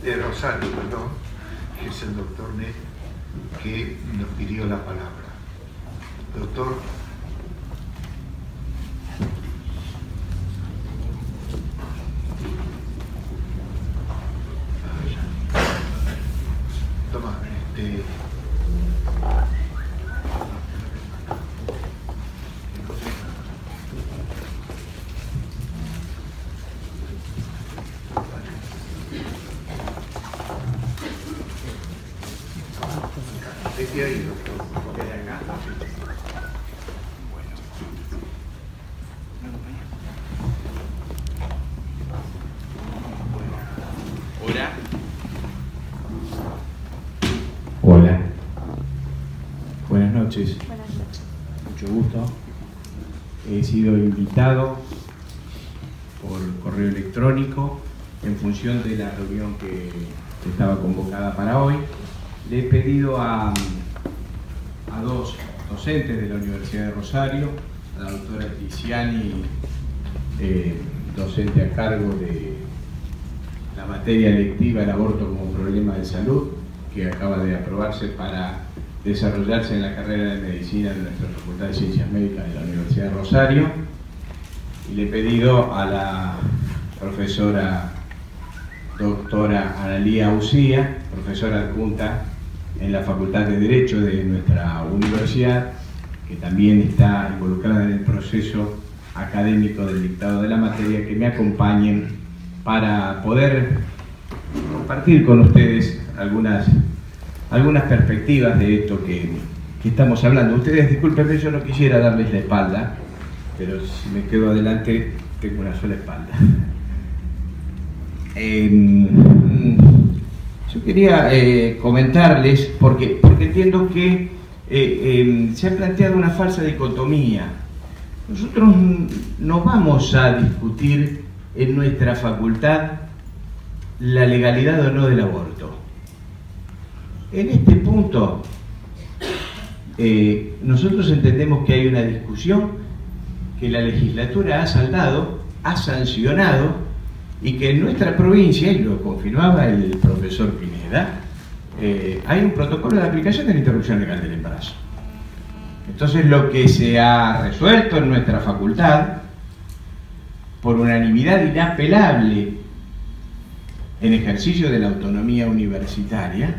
de Rosario, perdón, que es el doctor Net, que nos pidió la palabra. Doctor. Toma, desde ahí, doctor. Desde acá. Hola. Hola. Buenas noches. Buenas noches. Mucho gusto. He sido invitado por correo electrónico en función de la reunión que estaba convocada para hoy. Le he pedido a dos docentes de la Universidad de Rosario, a la doctora Tiziani, docente a cargo de la materia electiva del aborto como problema de salud, que acaba de aprobarse para desarrollarse en la carrera de medicina de nuestra Facultad de Ciencias Médicas de la Universidad de Rosario, y le he pedido a la profesora doctora Analía Ucía, profesora adjunta en la Facultad de Derecho de nuestra universidad, que también está involucrada en el proceso académico del dictado de la materia, que me acompañen para poder compartir con ustedes algunas perspectivas de esto que estamos hablando. Ustedes, discúlpenme, yo no quisiera darles la espalda, pero si me quedo adelante tengo una sola espalda. Yo quería comentarles, porque entiendo que se ha planteado una falsa dicotomía. Nosotros no vamos a discutir en nuestra facultad la legalidad o no del aborto. En este punto, nosotros entendemos que hay una discusión que la legislatura ha saldado, ha sancionado, y que en nuestra provincia, y lo confirmaba el profesor Pineda, hay un protocolo de aplicación de la interrupción legal del embarazo. Entonces, lo que se ha resuelto en nuestra facultad, por unanimidad inapelable, en ejercicio de la autonomía universitaria,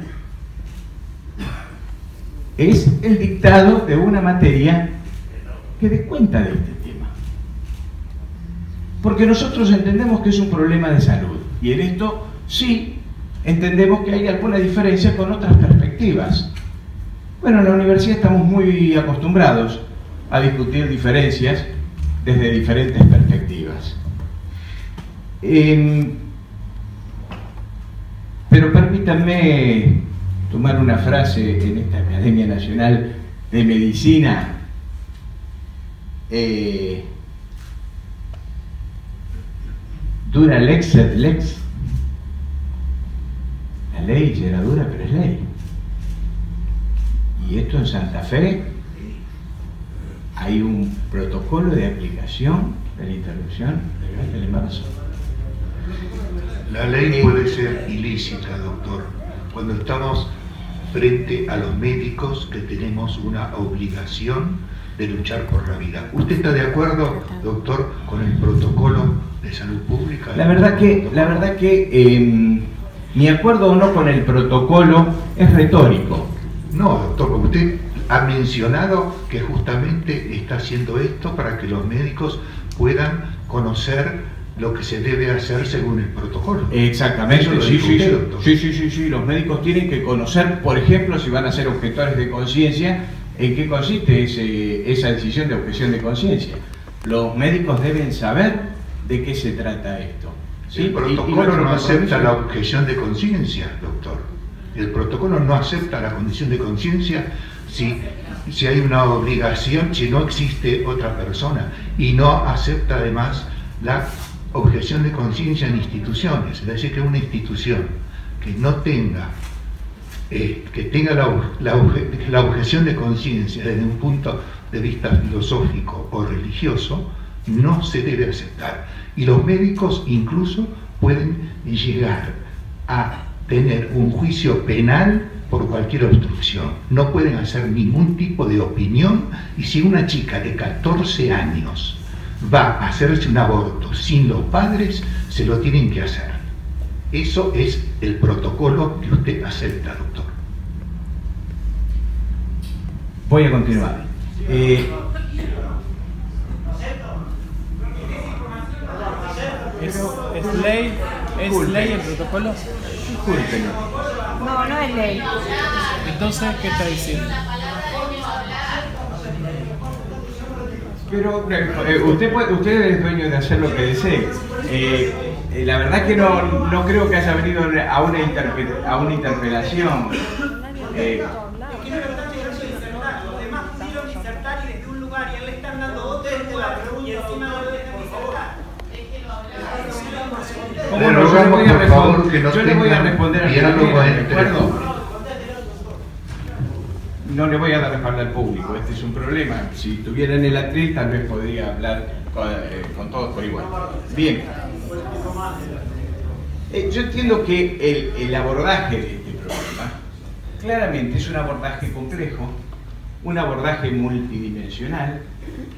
es el dictado de una materia que dé cuenta de este tema. Porque nosotros entendemos que es un problema de salud, y en esto sí entendemos que hay alguna diferencia con otras perspectivas. Bueno, en la universidad estamos muy acostumbrados a discutir diferencias desde diferentes perspectivas. Pero permítanme tomar una frase en esta Academia Nacional de Medicina. Dura lex sed lex. La ley será dura, pero es ley. Y esto en Santa Fe hay un protocolo de aplicación de la interrupción legal del embarazo. La ley puede ser ilícita, doctor, cuando estamos frente a los médicos que tenemos una obligación de luchar por la vida. ¿Usted está de acuerdo, doctor, con el protocolo de salud pública? La verdad que mi acuerdo o no con el protocolo es retórico. No, doctor, porque usted ha mencionado que justamente está haciendo esto para que los médicos puedan conocer lo que se debe hacer según el protocolo. Exactamente, Eso lo dijo usted, doctor. Sí, los médicos tienen que conocer, por ejemplo, si van a ser objetores de conciencia, en qué consiste esa decisión de objeción de conciencia. Los médicos deben saber de qué se trata esto. ¿Sí? El protocolo no acepta la objeción de conciencia, doctor. El protocolo no acepta la condición de conciencia si hay una obligación, si no existe otra persona, y no acepta además la objeción de conciencia en instituciones. Es decir, que una institución que no tenga la objeción de conciencia desde un punto de vista filosófico o religioso no se debe aceptar. Y los médicos incluso pueden llegar a tener un juicio penal por cualquier obstrucción. No pueden hacer ningún tipo de opinión, y si una chica de 14 años va a hacerse un aborto sin los padres, se lo tienen que hacer. Eso es el protocolo que usted acepta, doctor. Voy a continuar. ¿Es ley el protocolo? Discúlpenme. No, no es ley. Entonces, ¿qué está diciendo? Pero usted es dueño de hacer lo que desee. La verdad que no creo que haya venido a una interpelación. Le rogamos, por favor, que no yo le voy a responder al diálogo ¿de entre acuerdo? No le voy a dar espalda al público, este es un problema. Si estuviera en el atril, tal vez podría hablar con todos por igual. Bien. Yo entiendo que el abordaje de este problema claramente es un abordaje complejo, un abordaje multidimensional,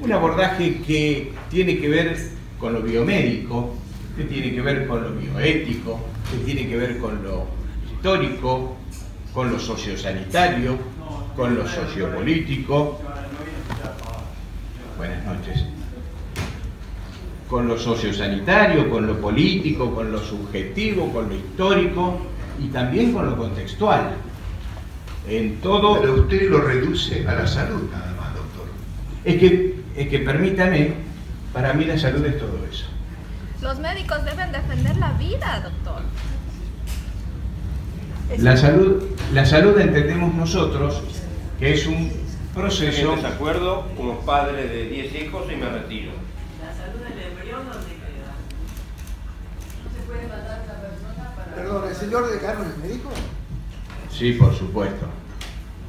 un abordaje que tiene que ver con lo biomédico, que tiene que ver con lo bioético, que tiene que ver con lo histórico, con lo sociosanitario, con lo sociopolítico. Buenas noches. Con lo sociosanitario, con lo político, con lo subjetivo, con lo histórico y también con lo contextual. En todo. Pero usted lo reduce a la salud nada más, doctor. Es que permítame, para mí la salud es todo eso. Los médicos deben defender la vida, doctor. La salud entendemos nosotros que es un proceso. Estoy en desacuerdo como padre de 10 hijos y me retiro. La salud del embrión, ¿dónde queda? No se puede matar a una persona para... Perdón, ¿el señor decano es médico? Sí, por supuesto.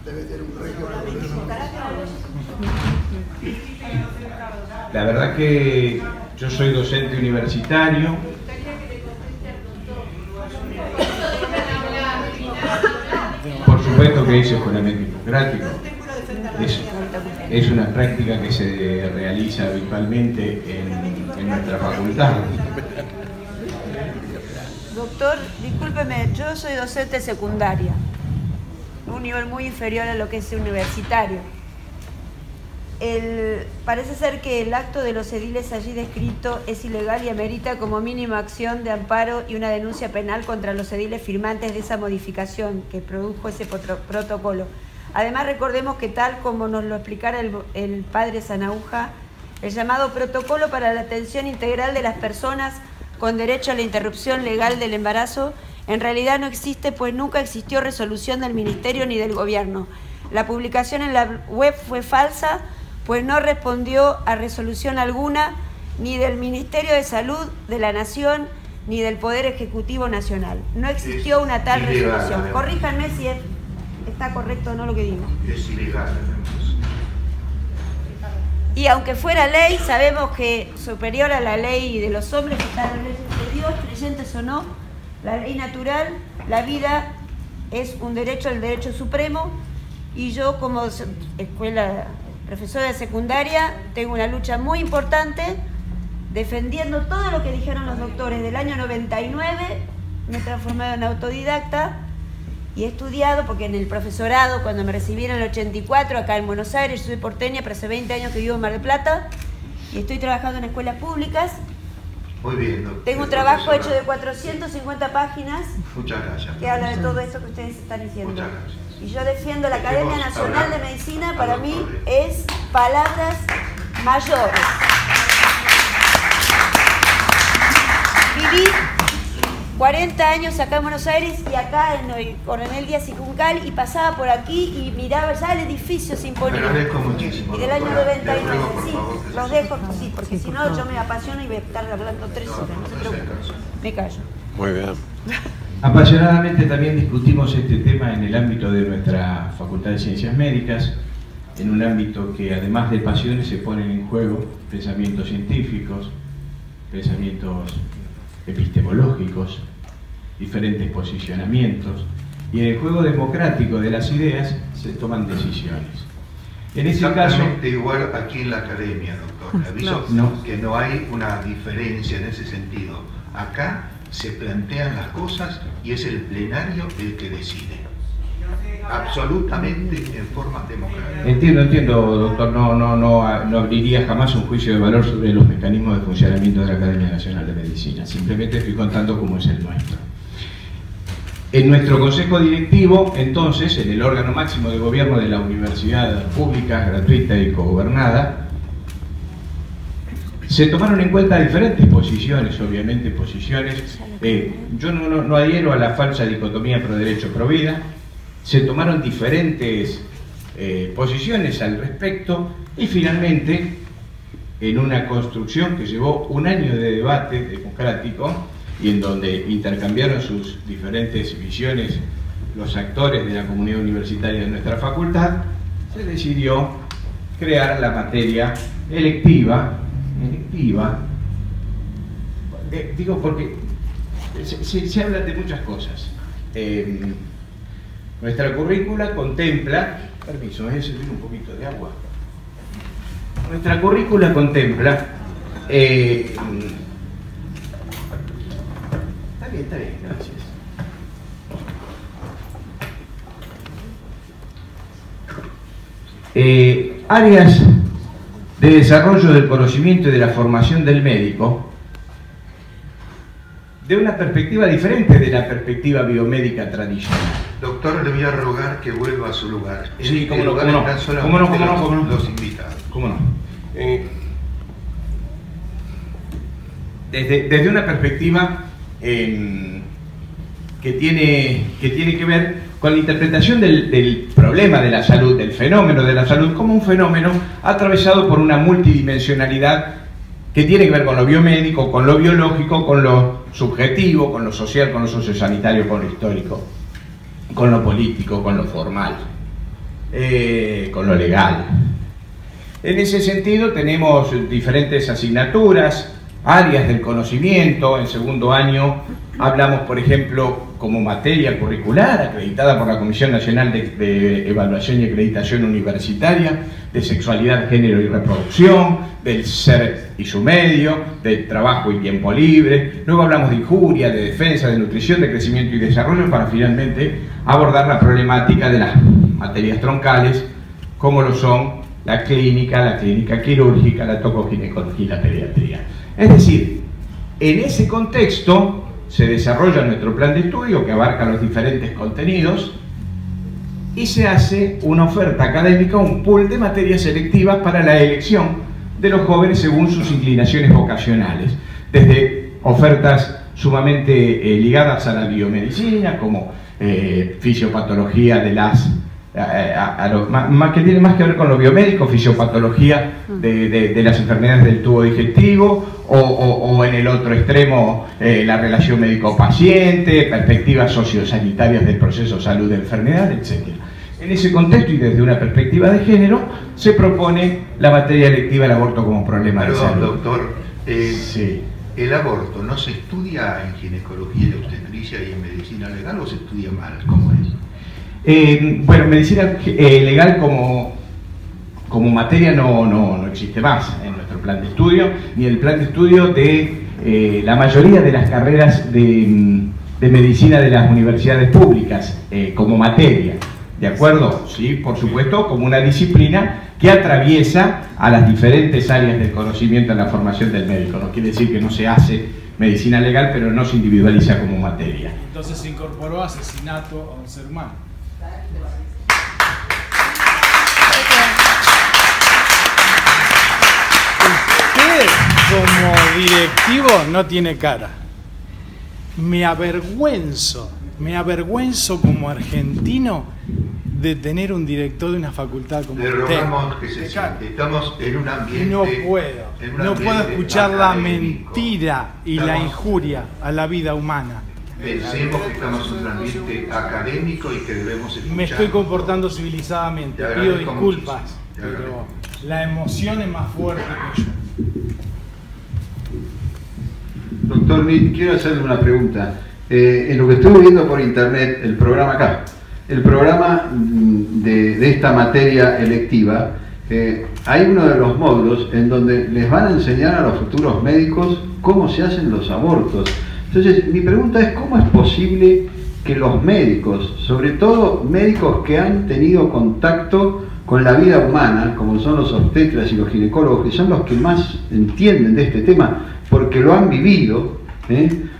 Debe tener un regio. La verdad que yo soy docente universitario. Por supuesto que hice juramento hipocrático. Es una práctica que se realiza habitualmente en nuestra facultad. Doctor, discúlpeme, yo soy docente secundaria, un nivel muy inferior a lo que es universitario. Parece ser que el acto de los ediles allí descrito es ilegal y amerita como mínima acción de amparo y una denuncia penal contra los ediles firmantes de esa modificación que produjo ese protocolo. Además, recordemos que tal como nos lo explicara el padre Sanauja, el llamado protocolo para la atención integral de las personas con derecho a la interrupción legal del embarazo en realidad no existe, pues nunca existió resolución del Ministerio ni del Gobierno. La publicación en la web fue falsa, pues no respondió a resolución alguna ni del Ministerio de Salud de la Nación ni del Poder Ejecutivo Nacional. No existió una tal resolución. Corríjanme si está correcto o no lo que digo. Es ilegal. Y aunque fuera ley, sabemos que superior a la ley de los hombres está la ley de Dios, creyentes o no, la ley natural, la vida es un derecho, el derecho supremo, y yo como profesora de secundaria tengo una lucha muy importante defendiendo todo lo que dijeron los doctores. Del año 99 me he transformado en autodidacta y he estudiado, porque en el profesorado, cuando me recibí en el 84 acá en Buenos Aires, yo soy porteña, pero hace 20 años que vivo en Mar del Plata y estoy trabajando en escuelas públicas. Muy bien, doctor. Tengo un trabajo hecho de 450 páginas. Muchas gracias. Que habla de todo esto que ustedes están diciendo. Muchas gracias. Y yo defiendo la Academia Nacional de Medicina, para mí es palabras mayores. Viví 40 años acá en Buenos Aires y acá en el Coronel Díaz y Juncal, y pasaba por aquí y miraba ya el edificio se imponía. Me agradezco muchísimo. Y del año doctora. 99, Le ruego, por sí, favor, que los se- dejo, sí, porque si no yo me apasiono y voy a estar hablando 3 horas, no se preocupen. Me callo. Muy bien. Apasionadamente también discutimos este tema en el ámbito de nuestra Facultad de Ciencias Médicas, en un ámbito que además de pasiones se ponen en juego pensamientos científicos, pensamientos epistemológicos, diferentes posicionamientos, y en el juego democrático de las ideas se toman decisiones. En ese caso, exactamente igual aquí en la academia, doctor. Le aviso que no hay una diferencia en ese sentido. Acá se plantean las cosas y es el plenario el que decide. Absolutamente en forma democrática. Entiendo, doctor. No abriría jamás un juicio de valor sobre los mecanismos de funcionamiento de la Academia Nacional de Medicina. Simplemente estoy contando cómo es el nuestro. En nuestro consejo directivo, entonces, en el órgano máximo de gobierno de la universidad pública, gratuita y cogobernada, se tomaron en cuenta diferentes posiciones, obviamente posiciones. Yo no adhiero a la falsa dicotomía pro derecho pro vida. Se tomaron diferentes posiciones al respecto y finalmente, en una construcción que llevó un año de debate democrático, y en donde intercambiaron sus diferentes visiones los actores de la comunidad universitaria de nuestra facultad, se decidió crear la materia electiva, digo porque se habla de muchas cosas. Nuestra currícula contempla, permiso, voy a servir un poquito de agua. Nuestra currícula contempla Está bien, gracias. Áreas de desarrollo del conocimiento y de la formación del médico de una perspectiva diferente de la perspectiva biomédica tradicional. Doctor, le voy a rogar que vuelva a su lugar. Sí, cómo no. Los invitados. ¿Cómo no? Desde una perspectiva que tiene que ver con la interpretación del problema de la salud, del fenómeno de la salud, como un fenómeno atravesado por una multidimensionalidad que tiene que ver con lo biomédico, con lo biológico, con lo subjetivo, con lo social, con lo sociosanitario, con lo histórico, con lo político, con lo formal, con lo legal. En ese sentido tenemos diferentes asignaturas, áreas del conocimiento. En segundo año hablamos, por ejemplo, como materia curricular acreditada por la Comisión Nacional de Evaluación y Acreditación Universitaria, de sexualidad, género y reproducción, del ser y su medio, del trabajo y tiempo libre. Luego hablamos de injuria, de defensa, de nutrición, de crecimiento y desarrollo, para finalmente abordar la problemática de las materias troncales, como lo son la clínica quirúrgica, la tocoginecología y la pediatría. Es decir, en ese contexto se desarrolla nuestro plan de estudio que abarca los diferentes contenidos y se hace una oferta académica, un pool de materias selectivas para la elección de los jóvenes según sus inclinaciones vocacionales, desde ofertas sumamente ligadas a la biomedicina, como fisiopatología de las que tiene más que ver con lo biomédico, fisiopatología de las enfermedades del tubo digestivo, o en el otro extremo la relación médico-paciente, perspectivas sociosanitarias del proceso salud-enfermedad, etc. En ese contexto y desde una perspectiva de género se propone la materia electiva del aborto como problema de salud. Doctor, sí. ¿El aborto no se estudia en ginecología y obstetricia y en medicina legal o se estudia mal? ¿Cómo es? Bueno, medicina legal como materia no existe más en nuestro plan de estudio, ni el plan de estudio de la mayoría de las carreras de medicina de las universidades públicas como materia, ¿de acuerdo? Sí, por supuesto, como una disciplina que atraviesa a las diferentes áreas del conocimiento en la formación del médico. No quiere decir que no se hace medicina legal, pero no se individualiza como materia. Entonces se incorporó asesinato a un ser humano. Usted, como directivo, no tiene cara. Me avergüenzo como argentino de tener un director de una facultad como usted. Le rogamos que se siente. Estamos en un ambiente... No puedo escuchar la mentira y la injuria a la vida humana. Pensemos que estamos en un ambiente académico y que debemos escuchar. Me estoy comportando civilizadamente, pido disculpas, pero la emoción es más fuerte que yo. Doctor, quiero hacerle una pregunta. En lo que estuve viendo por internet, el programa acá, el programa de esta materia electiva, hay uno de los módulos en donde les van a enseñar a los futuros médicos cómo se hacen los abortos. Entonces, mi pregunta es, ¿cómo es posible que los médicos, sobre todo médicos que han tenido contacto con la vida humana, como son los obstetras y los ginecólogos, que son los que más entienden de este tema porque lo han vivido,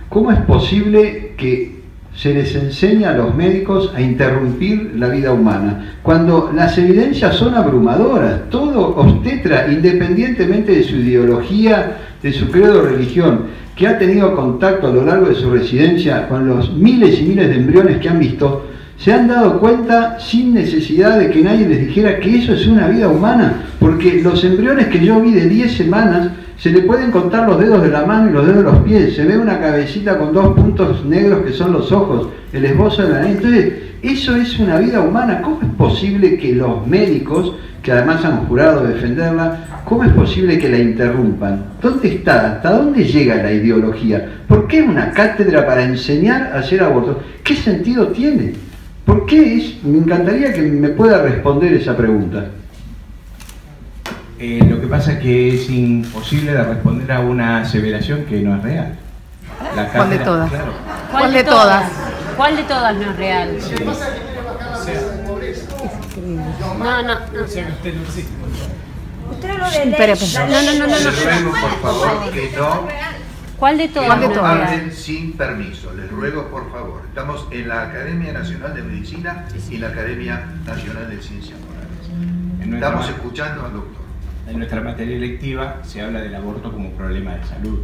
¿cómo es posible que se les enseña a los médicos a interrumpir la vida humana cuando las evidencias son abrumadoras? Todo obstetra, independientemente de su ideología, de su credo o religión, que ha tenido contacto a lo largo de su residencia con los miles y miles de embriones que han visto, se han dado cuenta sin necesidad de que nadie les dijera que eso es una vida humana, porque los embriones que yo vi de 10 semanas se le pueden contar los dedos de la mano y los dedos de los pies, se ve una cabecita con 2 puntos negros que son los ojos, el esbozo de la nariz. Entonces, eso es una vida humana. ¿Cómo es posible que los médicos, que además han jurado defenderla, cómo es posible que la interrumpan? ¿Dónde está? ¿Hasta dónde llega la ideología? ¿Por qué una cátedra para enseñar a hacer abortos? ¿Qué sentido tiene? ¿Por qué es? Me encantaría que me pueda responder esa pregunta. Lo que pasa es que es imposible de responder a una aseveración que no es real. ¿Cuál de todas? Claro. ¿Cuál de todas? ¿Cuál de todas no es real? Sí. No. O sea que usted no existe. Usted no lo de ley. No. Les ruego, por favor, que no... ¿Cuál de todas? Que no hablen sin permiso, les ruego por favor. Estamos en la Academia Nacional de Medicina y la Academia Nacional de Ciencias Morales. Estamos escuchando al doctor. En nuestra materia electiva se habla del aborto como problema de salud.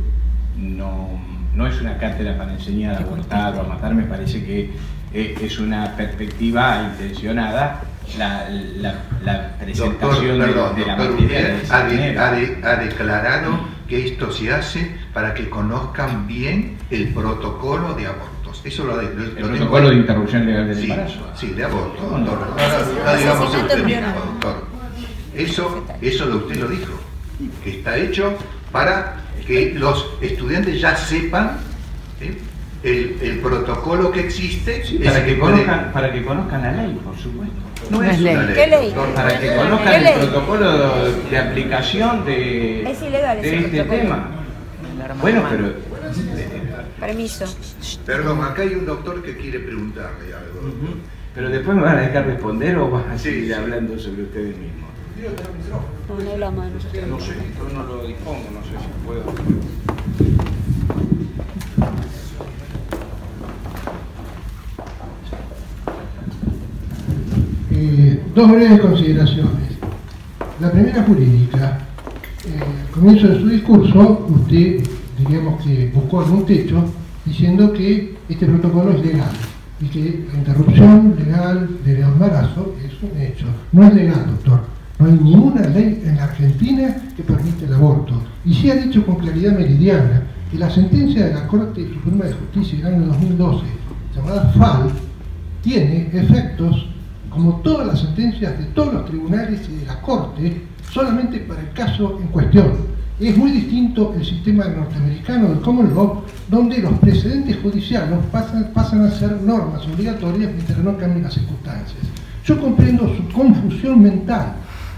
No es una cátedra para enseñar a abortar o a matar, me parece que es una perspectiva intencionada la presentación doctor, de la doctor, materia. ha declarado que esto se hace para que conozcan bien el protocolo de abortos. Eso lo el protocolo de interrupción legal del embarazo. Sí, de aborto, doctor. No digamos eufemismo, doctor. Eso usted lo dijo, que está hecho para que los estudiantes ya sepan el protocolo que existe. Para que conozcan la ley, por supuesto. No es una ley. ¿Qué ley? Para que conozcan el protocolo de aplicación de este tema. Bueno, pero... Permiso. Perdón, acá hay un doctor que quiere preguntarle algo. Pero después me van a dejar responder o van a seguir hablando sobre ustedes mismos. No la mano. No sé, yo no lo dispongo, no sé si puedo. Dos breves consideraciones. La primera jurídica. Al comienzo de su discurso, usted, diríamos que buscó algún techo diciendo que este protocolo es legal y que la interrupción legal del embarazo es un hecho. No es legal, doctor. No hay ninguna ley en la Argentina que permite el aborto. Y sí ha dicho con claridad meridiana que la sentencia de la Corte Suprema de Justicia del año 2012, llamada FAL, tiene efectos como todas las sentencias de todos los tribunales y de la Corte, solamente para el caso en cuestión. Es muy distinto el sistema norteamericano del common law, donde los precedentes judiciales pasan a ser normas obligatorias mientras no cambien las circunstancias. Yo comprendo su confusión mental,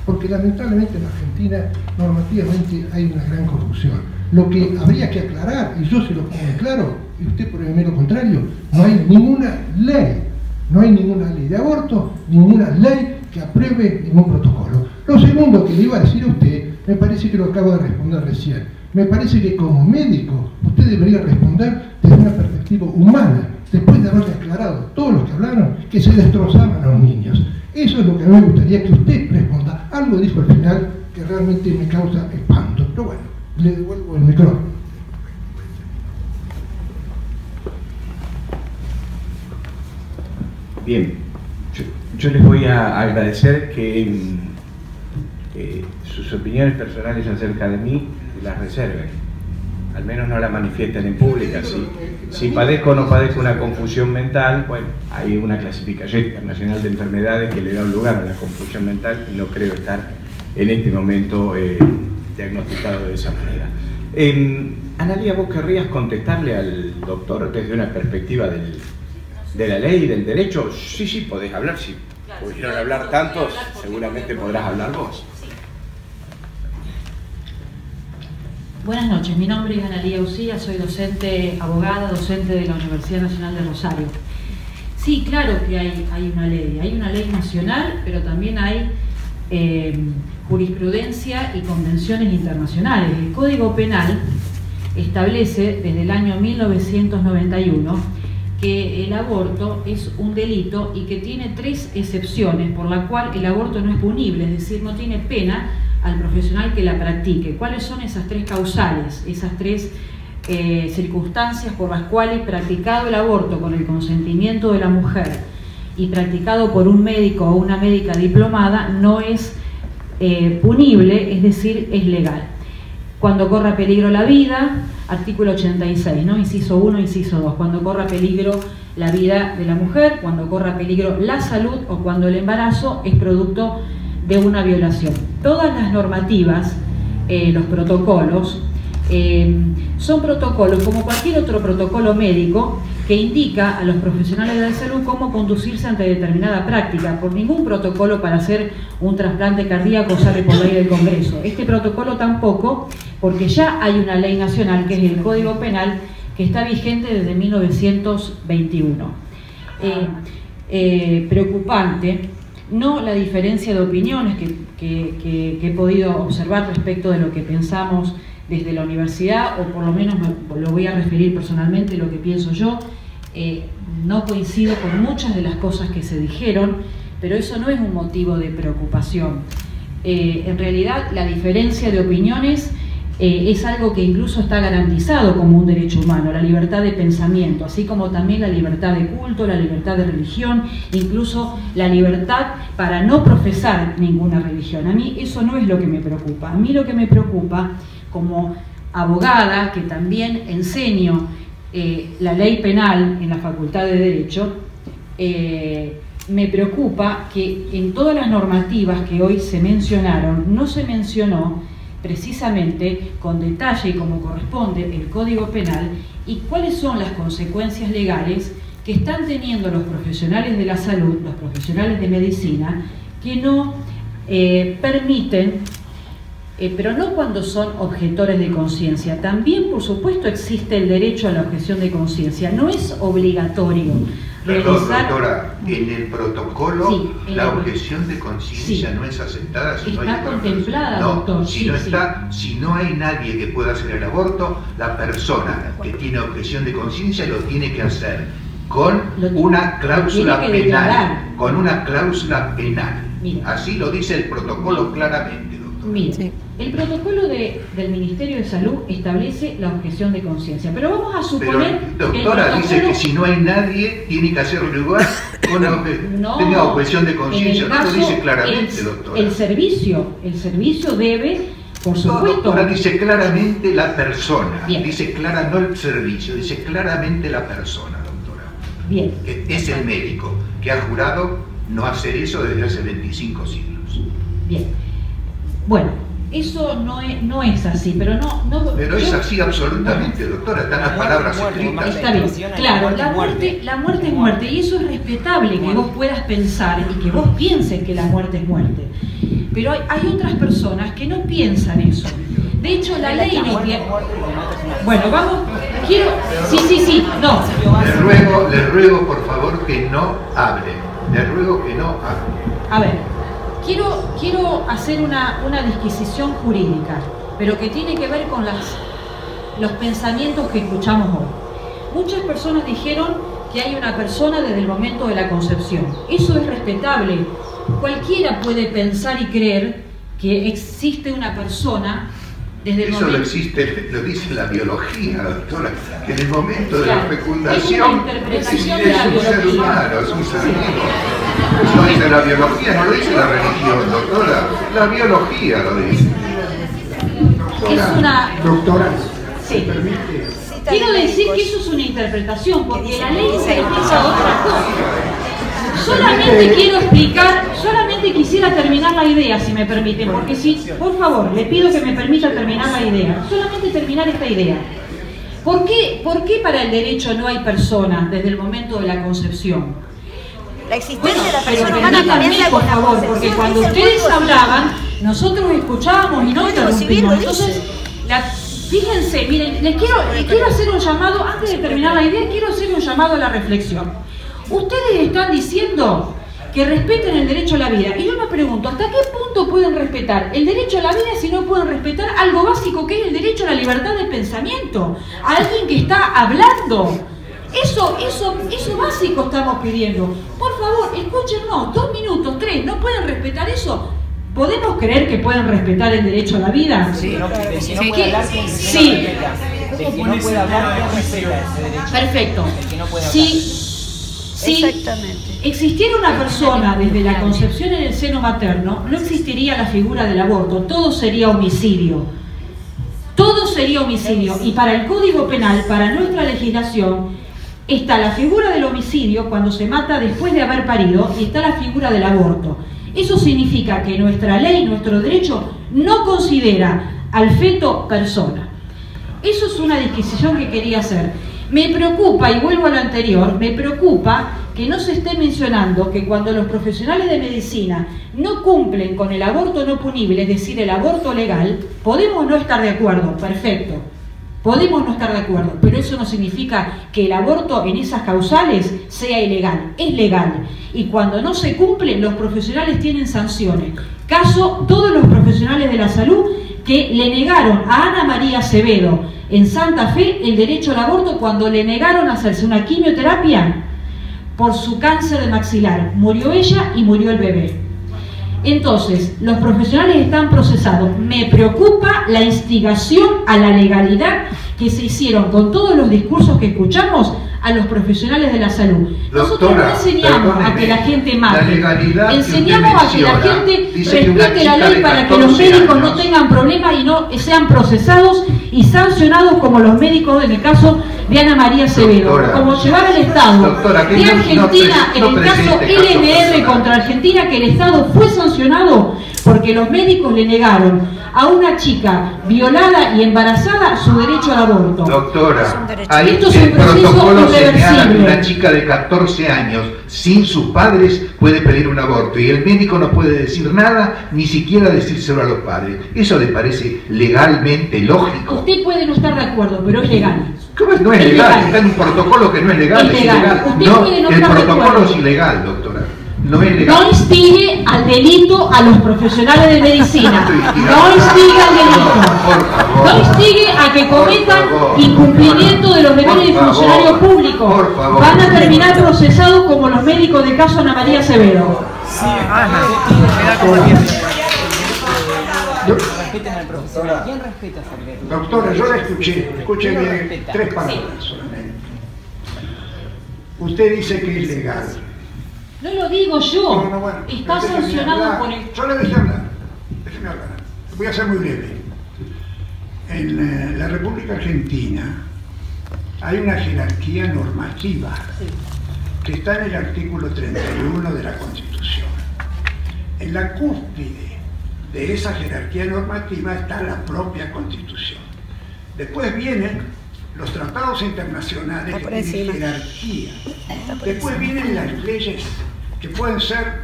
porque lamentablemente en Argentina normativamente hay una gran confusión. Lo que habría que aclarar, y yo se lo pongo claro, y usted por el mero contrario, no hay ninguna ley de aborto, ninguna ley que apruebe ningún protocolo. Lo segundo que le iba a decir a usted, me parece que lo acabo de responder recién. Me parece que como médico usted debería responder desde una perspectiva humana, después de haberle aclarado todos los que hablaron que se destrozaban a los niños. Eso es lo que a mí me gustaría que usted responda. Algo dijo al final que realmente me causa espanto. Pero bueno, le devuelvo el micrófono. Bien, yo les voy a agradecer que sus opiniones personales acerca de mí las reserven, al menos no las manifiesten en pública. Si padezco o no padezco una confusión mental, bueno, hay una clasificación internacional de enfermedades que le da un lugar a la confusión mental y no creo estar en este momento diagnosticado de esa manera. Analía, ¿vos querrías contestarle al doctor desde una perspectiva de la ley, del derecho? Sí, podés hablar. Si pudieron hablar tantos, seguramente podrás hablar vos. Buenas noches, mi nombre es Analía Usía, soy docente, abogada, docente de la Universidad Nacional de Rosario. Sí, claro que hay una ley nacional, pero también hay jurisprudencia y convenciones internacionales. El Código Penal establece desde el año 1991 que el aborto es un delito y que tiene 3 excepciones por la cual el aborto no es punible, es decir, no tiene pena al profesional que la practique. ¿Cuáles son esas 3 causales, esas 3 circunstancias por las cuales, practicado el aborto con el consentimiento de la mujer y practicado por un médico o una médica diplomada, no es punible, es decir, es legal? Cuando corra peligro la vida, artículo 86, ¿no? Inciso 1, inciso 2, cuando corra peligro la vida de la mujer, cuando corra peligro la salud o cuando el embarazo es producto de una violación. Todas las normativas, los protocolos, son protocolos como cualquier otro protocolo médico que indica a los profesionales de la salud cómo conducirse ante determinada práctica. Por ningún protocolo para hacer un trasplante cardíaco sale por ley del Congreso. Este protocolo tampoco, porque ya hay una ley nacional que es el Código Penal que está vigente desde 1921. Preocupante, no la diferencia de opiniones que he podido observar respecto de lo que pensamos desde la universidad, o por lo menos lo voy a referir personalmente lo que pienso yo. No coincido con muchas de las cosas que se dijeron, pero eso no es un motivo de preocupación. En realidad la diferencia de opiniones es algo que incluso está garantizado como un derecho humano, la libertad de pensamiento, así como también la libertad de culto, la libertad de religión, incluso la libertad para no profesar ninguna religión. A mí eso no es lo que me preocupa. A mí lo que me preocupa, como abogada que también enseño la ley penal en la Facultad de Derecho, me preocupa que en todas las normativas que hoy se mencionaron, no se mencionó precisamente con detalle y como corresponde el Código Penal y cuáles son las consecuencias legales que están teniendo los profesionales de la salud, los profesionales de medicina, que no permiten, pero no cuando son objetores de conciencia. También, por supuesto, existe el derecho a la objeción de conciencia. No es obligatorio realizar... Doctora, en el protocolo sí, la objeción de conciencia sí, no es aceptada si está no hay contemplada, no, doctor. Si, sí, no está, sí. Si no hay nadie que pueda hacer el aborto, la persona que tiene objeción de conciencia lo tiene que hacer con una cláusula penal. Con una cláusula penal. Mira. Así lo dice el protocolo claramente, doctor. Mira, sí. El protocolo del Ministerio de Salud establece la objeción de conciencia, pero vamos a suponer... Pero, doctora, dice que si no hay nadie, tiene que hacer lugar con la tenga objeción de conciencia. No lo dice claramente, doctora. El servicio debe, por supuesto... Doctora, dice claramente la persona. Bien. Dice clara, no el servicio, dice claramente la persona, doctora. Bien. Es el médico que ha jurado no hacer eso desde hace 25 siglos. Bien. Bueno. Eso no es así, pero no pero es así absolutamente, doctora, están las palabras escritas. Está bien, claro, la muerte es muerte, y eso es respetable que vos puedas pensar y que vos pienses que la muerte es muerte. Pero hay otras personas que no piensan eso. De hecho, la ley no tiene... Bueno, vamos, Sí, no. Le ruego, por favor, que no hable. Le ruego que no hable. A ver. Quiero hacer una disquisición jurídica, pero que tiene que ver con los pensamientos que escuchamos hoy. Muchas personas dijeron que hay una persona desde el momento de la concepción. Eso es respetable. Cualquiera puede pensar y creer que existe una persona desde el momento... Eso lo dice la biología, doctora, que en el momento de la fecundación es un ser humano, es un ser vivo. Eso lo dice la biología, no lo dice la religión, doctora. La biología lo dice. Doctora, sí. Quiero decir que eso es una interpretación, porque la ley se explica otra cosa. Solamente quisiera quisiera terminar la idea, si me permiten, porque si, por favor, le pido que me permita terminar la idea, solamente terminar esta idea. ¿Por qué para el derecho no hay persona desde el momento de la concepción? La existencia de la Pero persona humana permítanme, por favor, porque cuando ustedes hablaban, nosotros escuchábamos y no interrumpimos. Entonces, fíjense, miren, les quiero hacer un llamado, antes de terminar la idea, quiero hacer un llamado a la reflexión. Ustedes están diciendo que respeten el derecho a la vida. Y yo me pregunto, ¿hasta qué punto pueden respetar el derecho a la vida si no pueden respetar algo básico que es el derecho a la libertad de pensamiento? A alguien que está hablando. Eso básico estamos pidiendo. Por favor, escúchenos, 2 minutos, 3, ¿no pueden respetar eso? ¿Podemos creer que pueden respetar el derecho a la vida? Sí, no puede hablar, sí. El que no puede hablar, no respeta ese derecho. Perfecto. El que no puede hablar. Si existiera una persona desde la concepción en el seno materno, no existiría la figura del aborto, todo sería homicidio. Todo sería homicidio. Y para el Código Penal, para nuestra legislación, está la figura del homicidio cuando se mata después de haber parido y está la figura del aborto. Eso significa que nuestra ley, nuestro derecho, no considera al feto persona. Eso es una disquisición que quería hacer. Me preocupa, y vuelvo a lo anterior, me preocupa que no se esté mencionando que cuando los profesionales de medicina no cumplen con el aborto no punible, es decir, el aborto legal, podemos no estar de acuerdo, perfecto. Podemos no estar de acuerdo, pero eso no significa que el aborto en esas causales sea ilegal, es legal. Y cuando no se cumple, los profesionales tienen sanciones. Caso, todos los profesionales de la salud que le negaron a Ana María Acevedo en Santa Fe el derecho al aborto cuando le negaron hacerse una quimioterapia por su cáncer de maxilar. Murió ella y murió el bebé. Entonces, los profesionales están procesados. Me preocupa la instigación a la legalidad que se hicieron con todos los discursos que escuchamos a los profesionales de la salud. Nosotros no enseñamos a que la gente mate, enseñamos a que la gente respete la ley para que los médicos no tengan problemas y no sean procesados y sancionados como los médicos en el caso de Ana María Acevedo, como llevar al Estado de Argentina en el caso LMR contra Argentina, que el Estado fue sancionado porque los médicos le negaron a una chica violada y embarazada su derecho al aborto. Doctora, esto es un protocolo señala que irreversible. una chica de 14 años sin sus padres puede pedir un aborto y el médico no puede decir nada, ni siquiera decírselo a los padres. ¿Eso le parece legalmente lógico? Usted puede no estar de acuerdo, pero es legal. ¿Cómo no es legal? Está en un protocolo que no es legal. Es legal. Usted No, puede no el estar de protocolo acuerdo. es ilegal, doctora. No es legal. No instigue al delito a los profesionales de medicina. No instigue al delito. No instigue a que cometan incumplimiento de los deberes de funcionarios públicos. Van a terminar procesados como los médicos del caso Ana María Acevedo. Respeten al profesor. ¿Quién respeta esa ley? Doctora, yo la escuché bien 3 palabras solamente. Usted dice que es legal. No lo digo yo. No, bueno, está déjeme sancionado hablar. por el... Yo le dejé hablar. Déjeme hablar. Voy a ser muy breve. En la República Argentina hay una jerarquía normativa que está en el artículo 31 de la Constitución. En la cúspide de esa jerarquía normativa está la propia Constitución. Después vienen los tratados internacionales que tienen jerarquía. Después vienen las leyes que pueden ser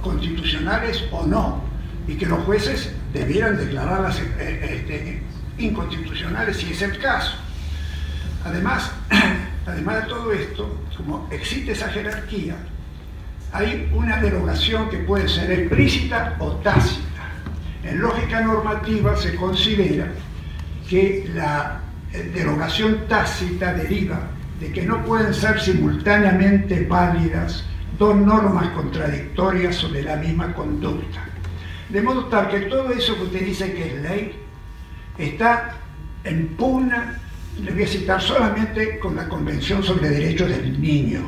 constitucionales o no, y que los jueces debieran declararlas inconstitucionales si es el caso. Además de todo esto, como existe esa jerarquía, hay una derogación que puede ser explícita o tácita. En lógica normativa se considera que la derogación tácita deriva de que no pueden ser simultáneamente válidas 2 normas contradictorias sobre la misma conducta. De modo tal que todo eso que usted dice que es ley está en pugna, le voy a citar solamente con la Convención sobre Derechos del Niño.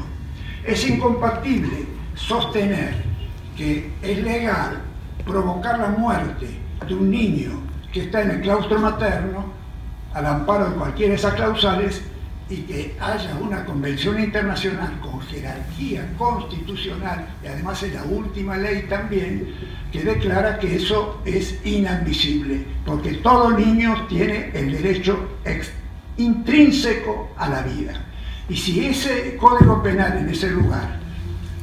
Es incompatible sostener que es legal provocar la muerte de un niño que está en el claustro materno al amparo de cualquiera de esas causales y que haya una convención internacional con jerarquía constitucional, y además es la última ley también, que declara que eso es inadmisible, porque todo niño tiene el derecho intrínseco a la vida. Y si ese código penal en ese lugar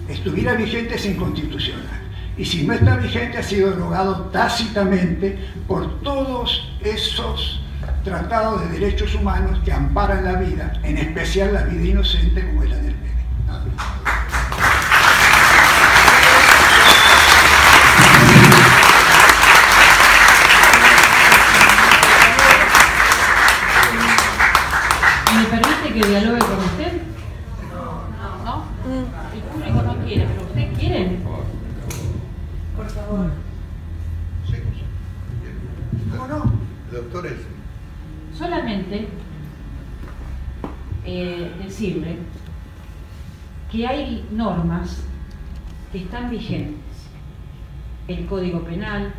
estuviera vigente, es inconstitucional. Y si no está vigente, ha sido derogado tácitamente por todos esos tratados de derechos humanos que amparan la vida, en especial la vida inocente como es la del bebé. ¿Me permite que dialogue con usted? ¿No? El público no quiere, pero ¿usted quiere? Por favor. ¿Cómo no? Doctores. Solamente decirle que hay normas que están vigentes. El Código Penal,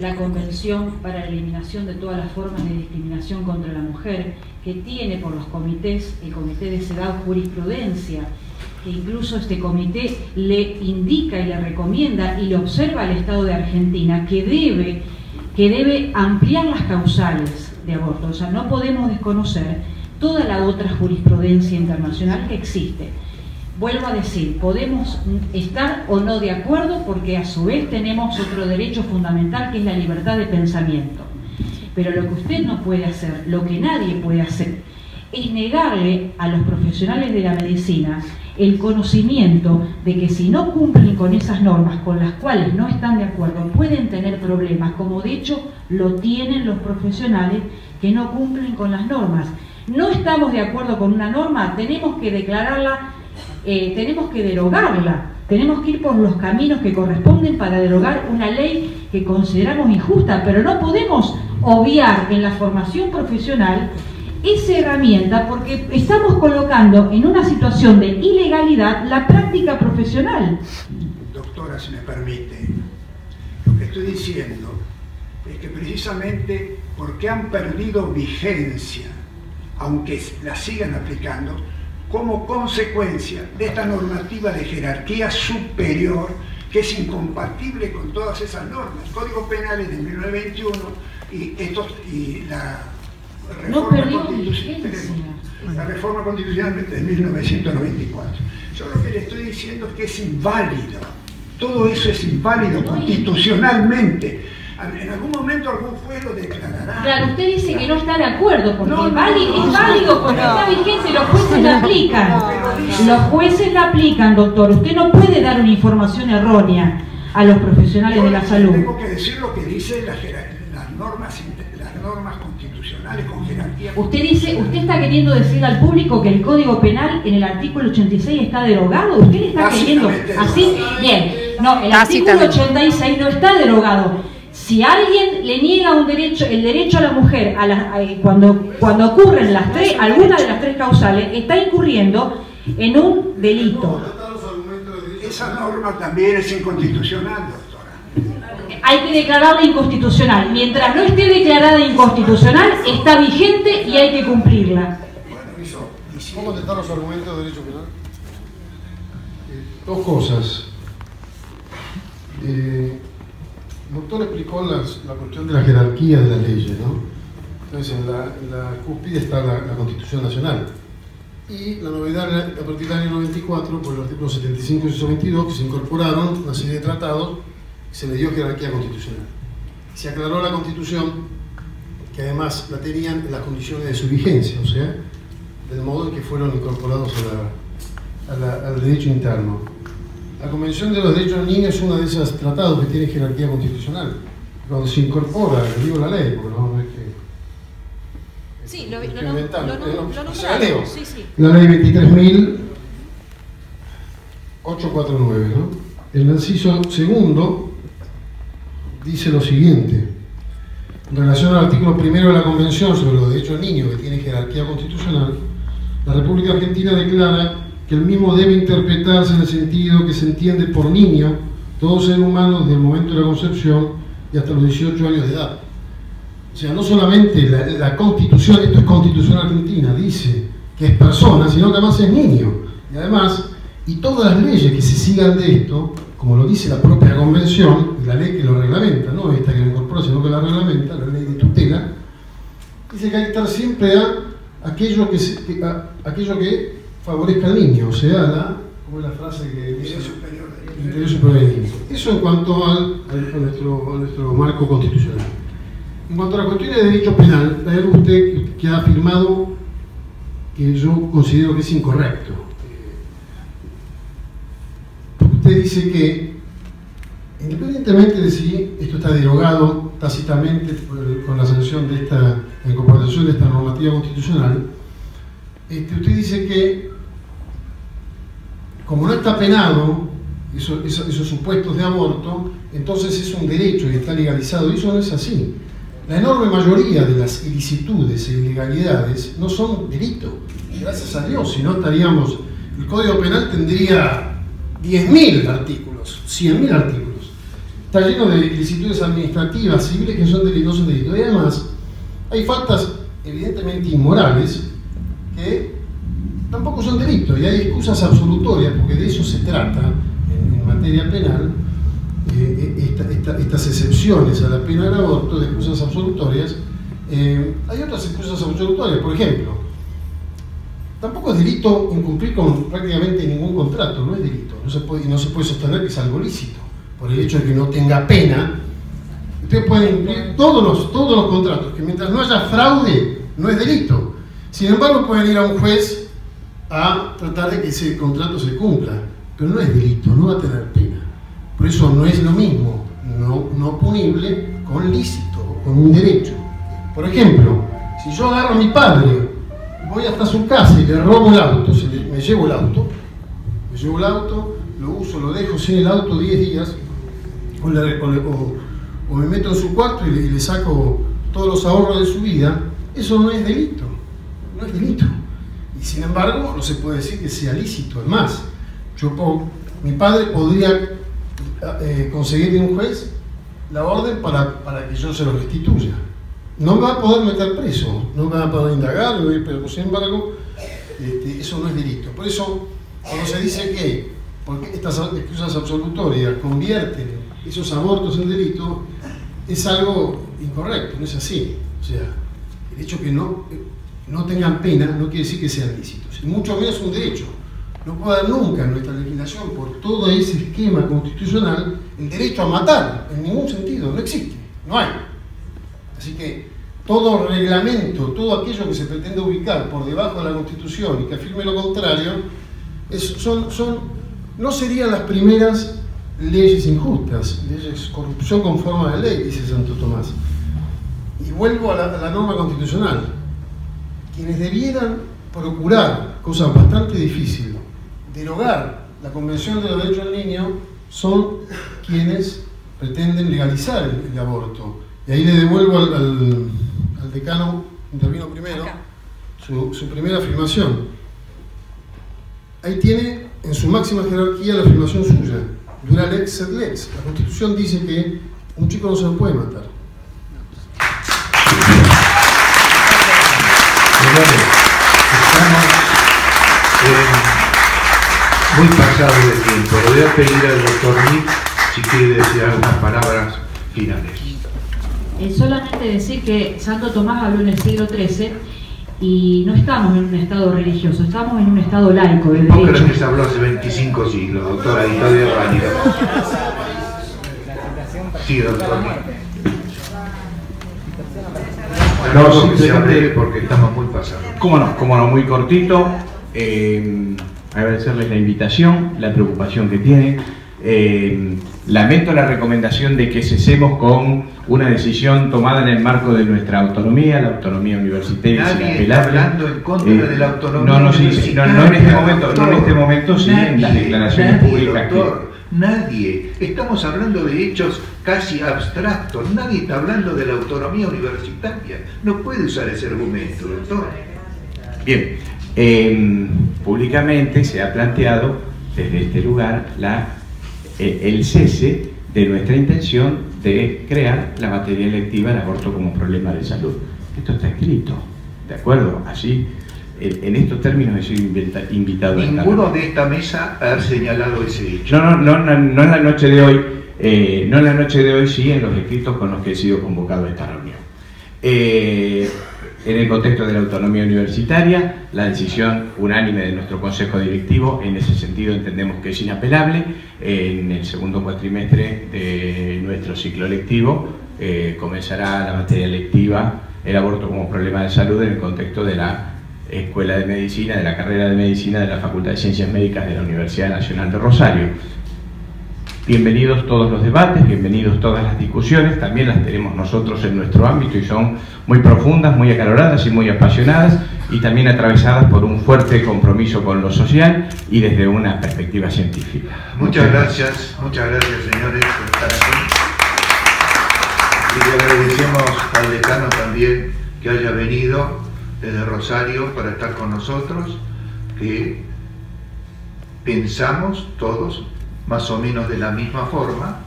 la Convención para la Eliminación de todas las formas de discriminación contra la mujer, que tiene por los comités, el Comité de CEDAW Jurisprudencia, que incluso este comité le indica y le recomienda y le observa al Estado de Argentina que debe ampliar las causales de aborto. O sea, no podemos desconocer toda la otra jurisprudencia internacional que existe. Vuelvo a decir, podemos estar o no de acuerdo porque a su vez tenemos otro derecho fundamental que es la libertad de pensamiento. Pero lo que usted no puede hacer, lo que nadie puede hacer, es negarle a los profesionales de la medicina el conocimiento de que si no cumplen con esas normas con las cuales no están de acuerdo, pueden tener problemas, como de hecho lo tienen los profesionales que no cumplen con las normas. No estamos de acuerdo con una norma, tenemos que declararla, tenemos que derogarla, tenemos que ir por los caminos que corresponden para derogar una ley que consideramos injusta, pero no podemos obviar en la formación profesional esa herramienta porque estamos colocando en una situación de ilegalidad la práctica profesional. Doctora, si me permite, lo que estoy diciendo es que precisamente porque han perdido vigencia, aunque la sigan aplicando, como consecuencia de esta normativa de jerarquía superior que es incompatible con todas esas normas. El Código Penal es de 1921 y la reforma constitucional de 1994. Yo lo que le estoy diciendo es que es inválido. Todo eso es inválido constitucionalmente. En algún momento algún juez lo declarará. Claro, usted dice que no está de acuerdo porque es válido porque está vigente, los jueces la aplican. Los jueces la aplican, doctor. Usted no puede dar una información errónea a los profesionales de la salud. Tengo que decir lo que dicen las normas constitucionales con jerarquía. Usted está queriendo decir al público que el Código Penal en el artículo 86 está derogado. ¿Usted le está queriendo así? Bien. No, el artículo 86 no está derogado. Si alguien le niega el derecho a la mujer cuando ocurren alguna de las tres causales, está incurriendo en un delito. Esa norma también es inconstitucional, doctora. Hay que declararla inconstitucional. Mientras no esté declarada inconstitucional, está vigente y hay que cumplirla. ¿Cómo contestar los argumentos de derecho penal? Dos cosas. El doctor explicó la cuestión de la jerarquía de las leyes, ¿no? Entonces, en la cúspide está la Constitución Nacional. Y la novedad a partir del año 94, por el artículo 75 y 122, que se incorporaron una serie de tratados y se le dio jerarquía constitucional. Se aclaró la Constitución, que además la tenían en las condiciones de su vigencia, o sea, del modo en que fueron incorporados al derecho interno. La Convención de los Derechos del Niño es uno de esos tratados que tiene jerarquía constitucional. Cuando se incorpora, le digo la ley, porque no es que... Sí, lo nombramos. Sí, sí. La ley 23.849, ¿no? El inciso segundo dice lo siguiente. En relación al artículo primero de la Convención sobre los Derechos del Niño, que tiene jerarquía constitucional, la República Argentina declara que el mismo debe interpretarse en el sentido que se entiende por niño todo ser humano desde el momento de la concepción y hasta los 18 años de edad. O sea, no solamente la Constitución, esto es Constitución Argentina, dice que es persona, sino que además es niño. Y además, y todas las leyes que se sigan de esto, como lo dice la propia convención, y la ley que lo reglamenta, no esta que lo incorpora, sino que la reglamenta, la ley de tutela, dice que hay que estar siempre a aquello que favorezca al niño, o sea, ¿cómo es la frase que dice? El interés superior del niño. Eso en cuanto a nuestro marco constitucional. En cuanto a la cuestión de derecho penal, hay algo usted que ha afirmado que yo considero que es incorrecto. Usted dice que, independientemente de si esto está derogado tácitamente con la sanción de esta incorporación de esta normativa constitucional, usted dice que, como no está penado esos supuestos de aborto, entonces es un derecho y está legalizado, y eso no es así. La enorme mayoría de las ilicitudes e ilegalidades no son delito. Gracias a Dios, si no estaríamos... El Código Penal tendría 10.000 artículos, 100.000 artículos. Está lleno de ilicitudes administrativas, civiles, que no son delitos. Y además, hay faltas evidentemente inmorales que tampoco son delitos. Y hay excusas absolutorias, porque de eso se trata en materia penal. Estas excepciones a la pena del aborto de excusas absolutorias, hay otras excusas absolutorias. Por ejemplo, tampoco es delito incumplir con prácticamente ningún contrato, no es delito, no se puede sostener que es algo lícito por el hecho de que no tenga pena. Ustedes pueden incumplir todos los contratos, que mientras no haya fraude no es delito. Sin embargo, pueden ir a un juez a tratar de que ese contrato se cumpla, pero no es delito, no va a tener pena. Por eso no es lo mismo no punible con lícito, con un derecho. Por ejemplo, si yo agarro a mi padre, voy hasta su casa y le robo el auto, me llevo el auto, lo uso, lo dejo sin el auto 10 días, o me meto en su cuarto y le saco todos los ahorros de su vida, eso no es delito, no es delito. Y sin embargo, no se puede decir que sea lícito. Es más, mi padre podría conseguir de un juez la orden para que yo se lo restituya. No me va a poder meter preso, no me va a poder indagar, pero sin embargo, eso no es delito. Por eso, cuando se dice que, porque estas excusas absolutorias convierten esos abortos en delito, es algo incorrecto, no es así. O sea, el hecho que no tengan pena no quiere decir que sean lícitos, y mucho menos un derecho. No puede haber nunca en nuestra legislación, por todo ese esquema constitucional, el derecho a matar, en ningún sentido, no existe, no hay. Así que todo reglamento, todo aquello que se pretende ubicar por debajo de la Constitución y que afirme lo contrario, no serían las primeras leyes injustas, leyes corrupción con forma de ley, dice Santo Tomás. Y vuelvo a la norma constitucional. Quienes debieran procurar, cosa bastante difícil, derogar la Convención de los Derechos del Niño, son quienes pretenden legalizar el aborto. Y ahí le devuelvo al decano, intervino primero, su primera afirmación. Ahí tiene en su máxima jerarquía la afirmación suya. Dura lex sed lex. La Constitución dice que un chico no se lo puede matar. Estamos muy pasados de tiempo. Le voy a pedir al doctor Nick si quiere decir algunas palabras finales. Solamente decir que Santo Tomás habló en el siglo XIII y no estamos en un estado religioso, estamos en un estado laico de derecho. No creo que se habló hace 25 siglos, doctora, y todavía es válido. Sí, doctor Nick. No, simplemente porque estamos muy pasados. Cómo no, muy cortito. Agradecerles la invitación, la preocupación que tienen. Lamento la recomendación de que cesemos con una decisión tomada en el marco de nuestra autonomía, la autonomía universitaria. Nadie está hablando en contra de la autonomía universitaria. No en este momento, sí, en las declaraciones públicas. Nadie. Estamos hablando de hechos casi abstractos. Nadie está hablando de la autonomía universitaria. No puede usar ese argumento, doctor. Bien. Públicamente se ha planteado desde este lugar el cese de nuestra intención de crear la materia electiva del aborto como problema de salud. Esto está escrito, ¿de acuerdo? Así En estos términos he sido invitado a estar. Ninguno de esta mesa ha señalado ese hecho. No en la noche de hoy, no en la noche de hoy, sí en los escritos con los que he sido convocado a esta reunión. En el contexto de la autonomía universitaria, la decisión unánime de nuestro Consejo Directivo, en ese sentido entendemos que es inapelable. En el segundo cuatrimestre de nuestro ciclo lectivo comenzará la materia lectiva, el aborto como problema de salud, en el contexto de la Escuela de Medicina, de la carrera de Medicina de la Facultad de Ciencias Médicas de la Universidad Nacional de Rosario. Bienvenidos todos los debates, bienvenidos todas las discusiones, también las tenemos nosotros en nuestro ámbito y son muy profundas, muy acaloradas y muy apasionadas y también atravesadas por un fuerte compromiso con lo social y desde una perspectiva científica. Muchas gracias señores por estar aquí. Y le agradecemos al decano también que haya venido desde Rosario para estar con nosotros, que pensamos todos más o menos de la misma forma,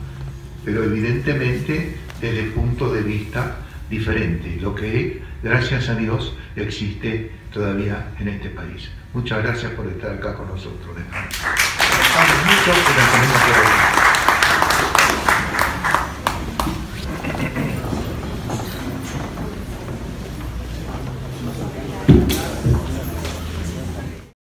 pero evidentemente desde puntos de vista diferentes, lo que gracias a Dios existe todavía en este país. Muchas gracias por estar acá con nosotros. Trabajamos mucho, pero tenemos que ver.